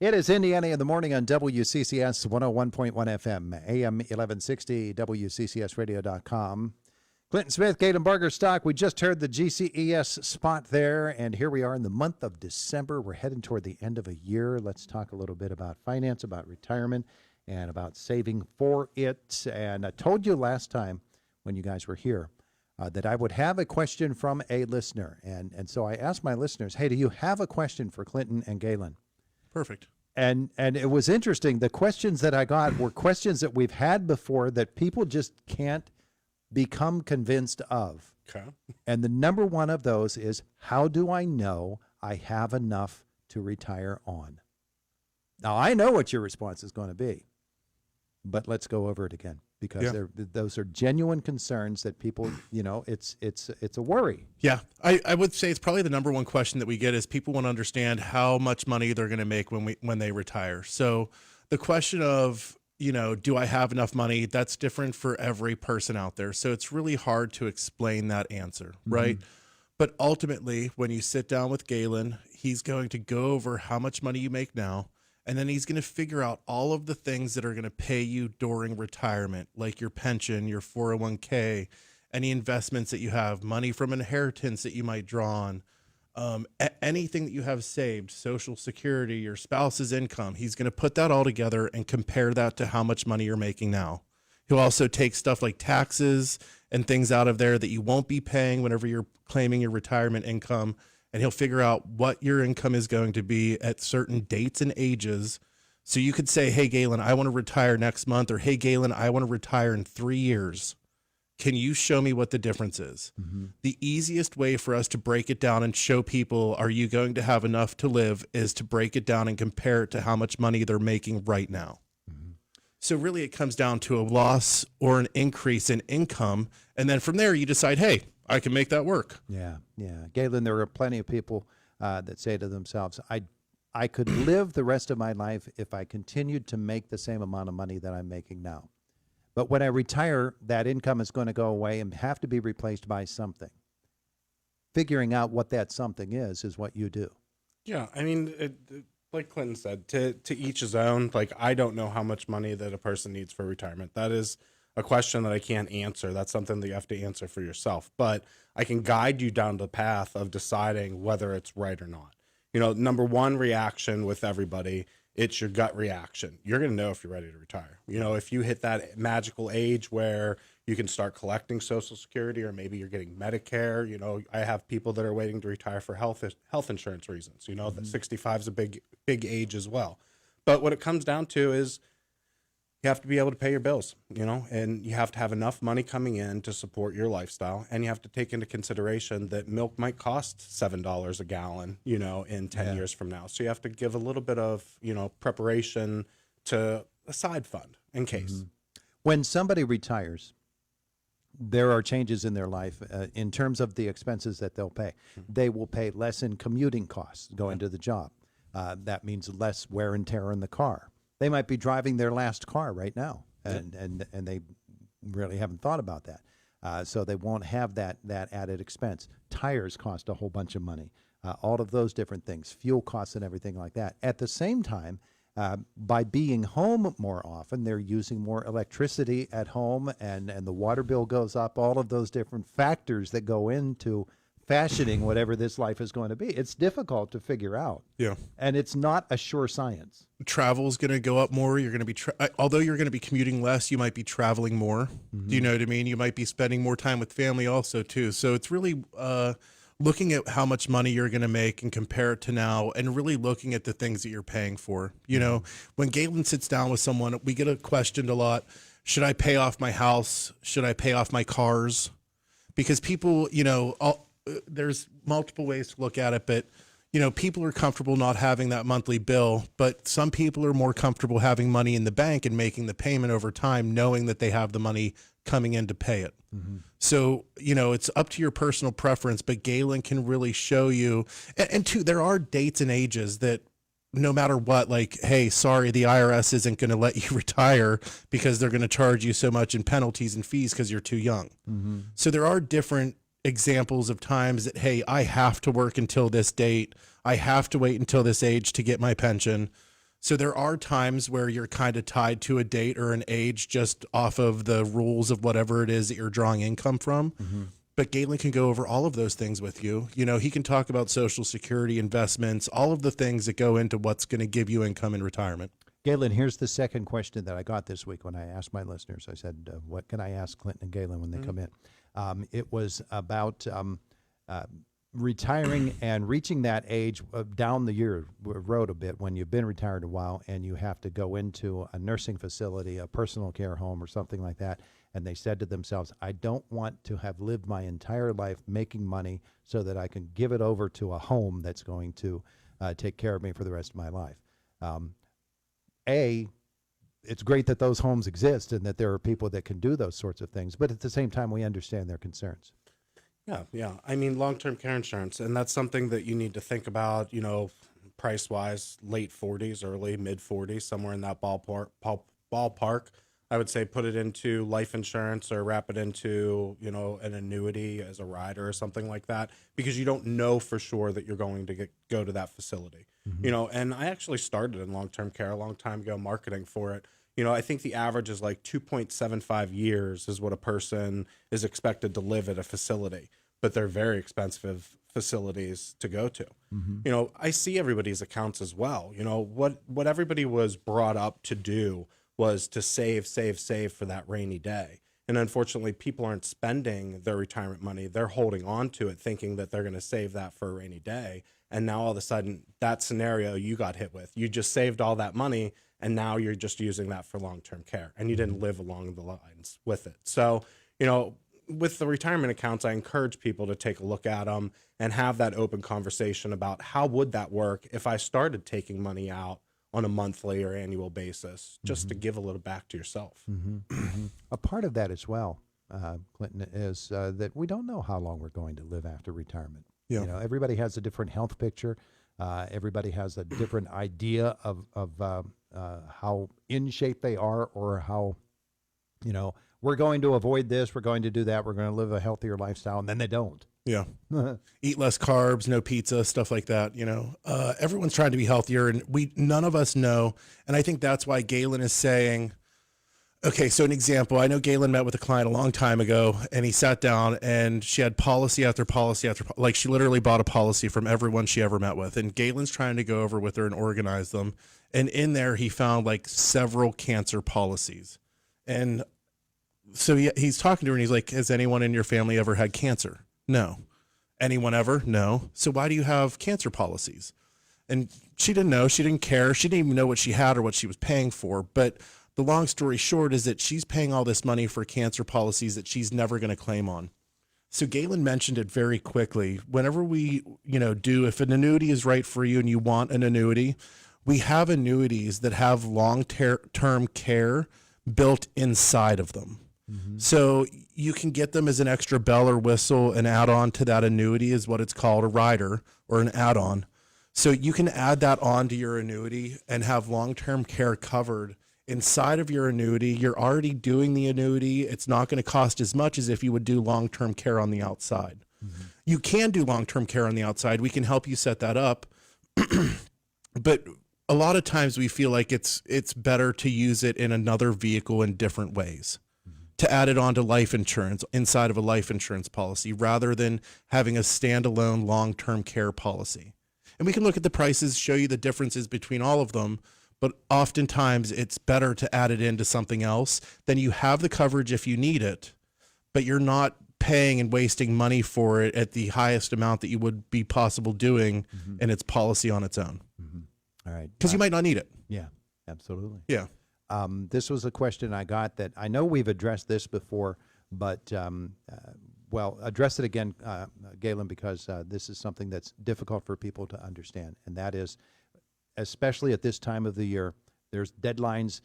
It is Indiana in the morning on WCCS 101.1 FM, AM 1160, WCCSradio.com. Clinton Smith, Galen Bargerstock. We just heard the GCES spot there, and here we are in the month of December. We're heading toward the end of a year. Let's talk a little bit about finance, about retirement, and about saving for it. And I told you last time when you guys were here that I would have a question from a listener. And so I asked my listeners, hey, do you have a question for Clinton and Galen? Perfect. And it was interesting. The questions that I got were questions that we've had before that people just can't become convinced of. Okay. And the number one of those is, how do I know I have enough to retire on? Now, I know what your response is going to be, but let's go over it again, because those are genuine concerns that people, it's a worry. Yeah, I would say it's probably the number one question that we get is people want to understand how much money they're going to make when they retire. So the question of, do I have enough money? That's different for every person out there. So it's really hard to explain that answer, right? But ultimately, when you sit down with Galen, he's going to go over how much money you make now, and then he's going to figure out all of the things that are going to pay you during retirement, like your pension, your 401k, any investments that you have, money from inheritance that you might draw on, anything that you have saved, Social Security, your spouse's income. He's going to put that all together and compare that to how much money you're making now. He'll also take stuff like taxes and things out of there that you won't be paying whenever you're claiming your retirement income. And he'll figure out what your income is going to be at certain dates and ages. So you could say, hey, Galen, I want to retire next month, or hey, Galen, I want to retire in 3 years. Can you show me what the difference is? The easiest way for us to break it down and show people, are you going to have enough to live, is to break it down and compare it to how much money they're making right now. So really it comes down to a loss or an increase in income. And then from there you decide, hey, I can make that work. Yeah. Galen, there are plenty of people that say to themselves, I could live the rest of my life if I continued to make the same amount of money that I'm making now. But when I retire, that income is going to go away and have to be replaced by something. Figuring out what that something is what you do. Yeah, I mean, like Clinton said, to each his own. Like, I don't know how much money that a person needs for retirement. That is a question that I can't answer. That's something that you have to answer for yourself. But I can guide you down the path of deciding whether it's right or not. Number one reaction with everybody, it's your gut reaction. You're going to know if you're ready to retire. If you hit that magical age where you can start collecting Social Security, or maybe you're getting Medicare. I have people that are waiting to retire for health insurance reasons. That 65 is a big age as well. But what it comes down to is you have to be able to pay your bills, and you have to have enough money coming in to support your lifestyle. And you have to take into consideration that milk might cost $7 a gallon, in 10 years from now. So you have to give a little bit of, preparation to a side fund in case. When somebody retires, there are changes in their life in terms of the expenses that they'll pay. They will pay less in commuting costs going to the job. That means less wear and tear in the car. They might be driving their last car right now, and they really haven't thought about that. So they won't have that added expense. Tires cost a whole bunch of money. All of those different things, fuel costs and everything like that. At the same time, by being home more often, they're using more electricity at home, and the water bill goes up. All of those different factors that go into fashioning whatever this life is going to be. It's difficult to figure out. Yeah. And it's not a sure science. Travel is going to go up more. You're going to be, although you're going to be commuting less, you might be traveling more. Do you know what I mean? You might be spending more time with family also too. So it's really looking at how much money you're going to make and compare it to now, and really looking at the things that you're paying for. When Galen sits down with someone, we get questioned a lot. Should I pay off my house? Should I pay off my cars? Because people, there's multiple ways to look at it, but people are comfortable not having that monthly bill, but some people are more comfortable having money in the bank and making the payment over time, knowing that they have the money coming in to pay it. So, it's up to your personal preference, but Galen can really show you. And two, there are dates and ages that no matter what, like, hey, sorry, the IRS isn't going to let you retire because they're going to charge you so much in penalties and fees because you're too young. So there are different examples of times that, hey, I have to work until this date. I have to wait until this age to get my pension. So there are times where you're kind of tied to a date or an age just off of the rules of whatever it is that you're drawing income from. But Galen can go over all of those things with you. You know, he can talk about Social Security, investments, all of the things that go into what's going to give you income in retirement. Galen, here's the second question that I got this week when I asked my listeners. I said, what can I ask Clinton and Galen when they come in? It was about retiring and reaching that age down the year road a bit when you've been retired a while and you have to go into a nursing facility, a personal care home or something like that. And they said to themselves, I don't want to have lived my entire life making money so that I can give it over to a home that's going to take care of me for the rest of my life. It's great that those homes exist and that there are people that can do those sorts of things. But at the same time, we understand their concerns. Yeah. I mean, long-term care insurance, and that's something that you need to think about, you know, price-wise, late 40s, early, mid-40s, somewhere in that ballpark. I would say put it into life insurance or wrap it into, you know, an annuity as a rider or something like that, because you don't know for sure that you're going to go to that facility. You know, and I actually started in long-term care a long time ago, marketing for it. You know, I think the average is like 2.75 years is what a person is expected to live at a facility, but they're very expensive facilities to go to. You know, I see everybody's accounts as well. You know, what everybody was brought up to do was to save for that rainy day. And unfortunately, people aren't spending their retirement money. They're holding on to it thinking that they're going to save that for a rainy day. And now all of a sudden, that scenario you got hit with, you just saved all that money and now you're just using that for long-term care and you didn't live along the lines with it. So, you know, with the retirement accounts, I encourage people to take a look at them and have that open conversation about how would that work if I started taking money out on a monthly or annual basis, just to give a little back to yourself. A part of that as well, Clinton, is that we don't know how long we're going to live after retirement. Yeah. You know, everybody has a different health picture. Everybody has a different idea of how in shape they are, or how, you know, we're going to avoid this, we're going to do that, we're going to live a healthier lifestyle, and then they don't. Yeah. Eat less carbs, no pizza, stuff like that. You know, everyone's trying to be healthier, and none of us know. And I think that's why Galen is saying, okay, so an example, I know Galen met with a client a long time ago, and he sat down and she had policy after policy like she literally bought a policy from everyone she ever met with. And Galen's trying to go over with her and organize them. And in there, he found like several cancer policies. And so he's talking to her and he's like, has anyone in your family ever had cancer? No. Anyone ever? No. So why do you have cancer policies? And she didn't know. She didn't care. She didn't even know what she had or what she was paying for. But the long story short is that she's paying all this money for cancer policies that she's never going to claim on. So Galen mentioned it very quickly. Whenever we, you know, if an annuity is right for you and you want an annuity, we have annuities that have long-term care built inside of them. So you can get them as an extra bell or whistle, an add-on to that annuity is what it's called, a rider or an add-on. So you can add that on to your annuity and have long-term care covered inside of your annuity. You're already doing the annuity. It's not going to cost as much as if you would do long-term care on the outside. You can do long-term care on the outside. We can help you set that up. But a lot of times we feel like it's better to use it in another vehicle in different ways, to add it onto life insurance inside of a life insurance policy rather than having a standalone long-term care policy. And we can look at the prices, show you the differences between all of them, but oftentimes it's better to add it into something else. Then you have the coverage if you need it, but you're not paying and wasting money for it at the highest amount that you would be possible doing in its policy on its own. All right. Because you might not need it. Yeah, absolutely. Yeah. This was a question I got that I know we've addressed this before, but address it again, Galen, because this is something that's difficult for people to understand, and that is, especially at this time of the year, there's deadlines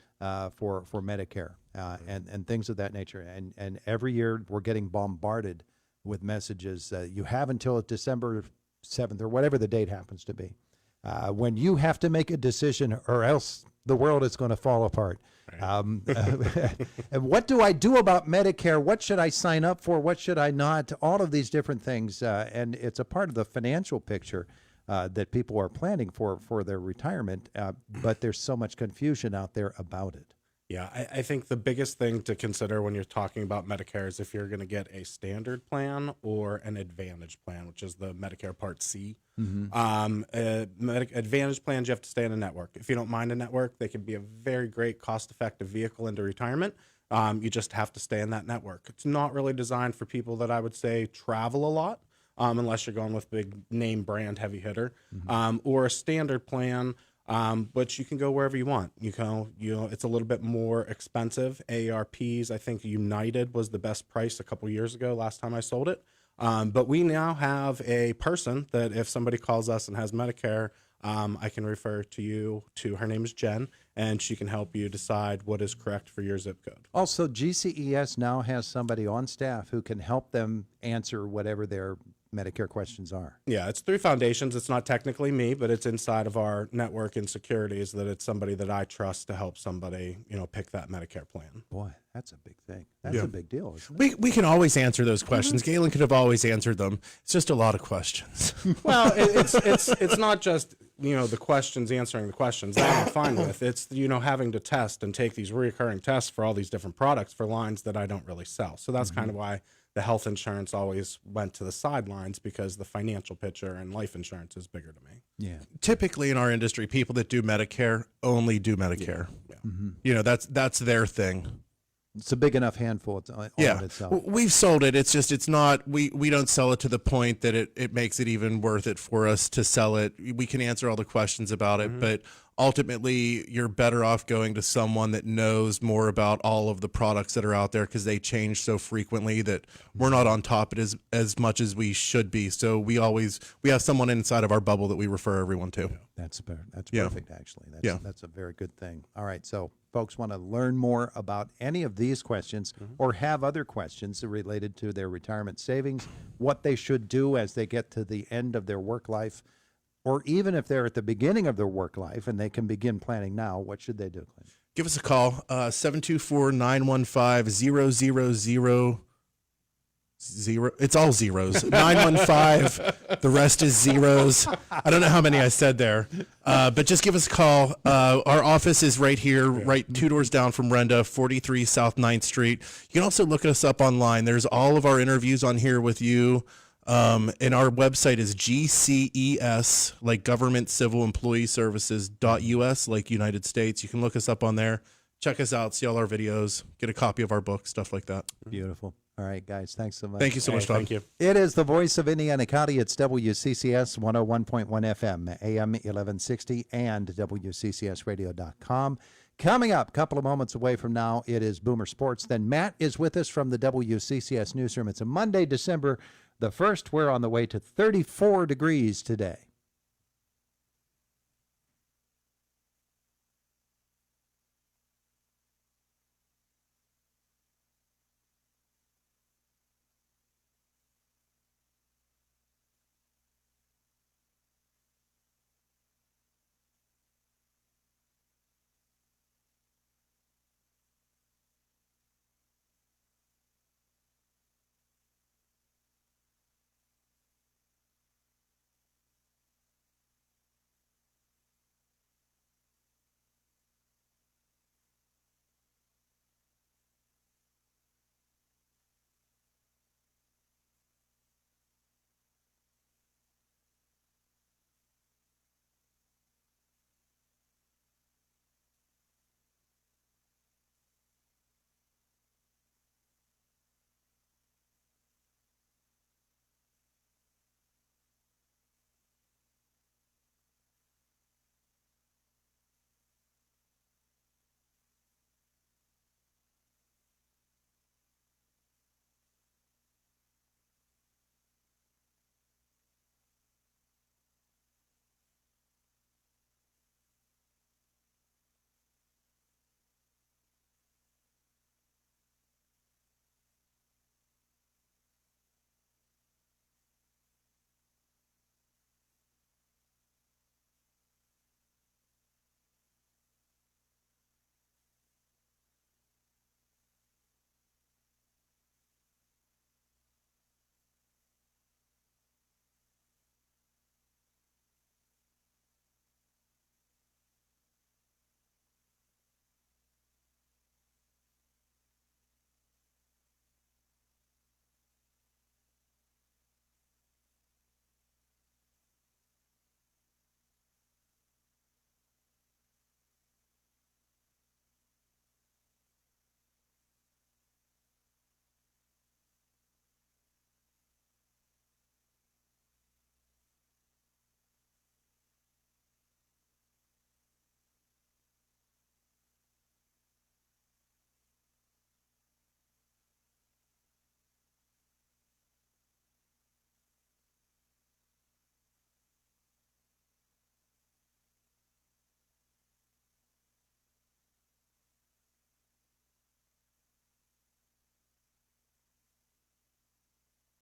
for Medicare and things of that nature, and every year we're getting bombarded with messages. You have until December 7th or whatever the date happens to be, when you have to make a decision, or else the world is going to fall apart. And what do I do about Medicare? What should I sign up for? What should I not? All of these different things. And it's a part of the financial picture that people are planning for their retirement, but there's so much confusion out there about it. Yeah, I think the biggest thing to consider when you're talking about Medicare is if you're going to get a standard plan or an Advantage plan, which is the Medicare Part C. Advantage plans, you have to stay in a network. If you don't mind a network, they can be a very great cost-effective vehicle into retirement. You just have to stay in that network. It's not really designed for people that I would say travel a lot, unless you're going with big name brand heavy hitter, or a standard plan. But you can go wherever you want. It's a little bit more expensive. AARPs, I think United was the best price a couple years ago, last time I sold it. But we now have a person that if somebody calls us and has Medicare, I can refer to her name is Jen, and she can help you decide what is correct for your zip code. Also, GCES now has somebody on staff who can help them answer whatever their Medicare questions are. Yeah, it's through foundations. It's not technically me, but it's inside of our network and securities that it's somebody that I trust to help somebody, pick that Medicare plan. Boy, that's a big thing. That's a big deal, isn't it? We can always answer those questions. Galen could have always answered them. It's just a lot of questions. Well, it's not just the questions, answering the questions. That I'm fine with. It's having to test and take these recurring tests for all these different products for lines that I don't really sell. So that's kind of why the health insurance always went to the sidelines, because the financial picture and life insurance is bigger to me. Yeah. Typically in our industry, people that do Medicare only do Medicare. Yeah. That's their thing. It's a big enough handful on itself. We've sold it. It's not, we don't sell it to the point that it makes it even worth it for us to sell it. We can answer all the questions about it, but ultimately you're better off going to someone that knows more about all of the products that are out there, because they change so frequently that we're not on top of it as much as we should be. So we have someone inside of our bubble that we refer everyone to. That's perfect, actually. That's a very good thing. All right, so folks want to learn more about any of these questions or have other questions related to their retirement savings, what they should do as they get to the end of their work life, or even if they're at the beginning of their work life and they can begin planning now, what should they do, Clint? Give us a call, 724-915-0000. It's all zeros. 915. The rest is zeros. I don't know how many I said there, but just give us a call. Our office is right here, right 2 doors down from Renda, 43 South 9th Street. You can also look us up online. There's all of our interviews on here with you. And our website is GCES, like Government Civil Employee Services.us, like United States. You can look us up on there. Check us out, see all our videos, get a copy of our book, stuff like that. Beautiful. All right, guys, thanks so much. Thank you so much, Todd. Thank you. It is the voice of Indiana County. It's WCCS 101.1 FM, AM 1160, and WCCSradio.com. Coming up, a couple of moments away from now, it is Boomer Sports. Then Matt is with us from the WCCS newsroom. It's a Monday, December the 1st. We're on the way to 34 degrees today.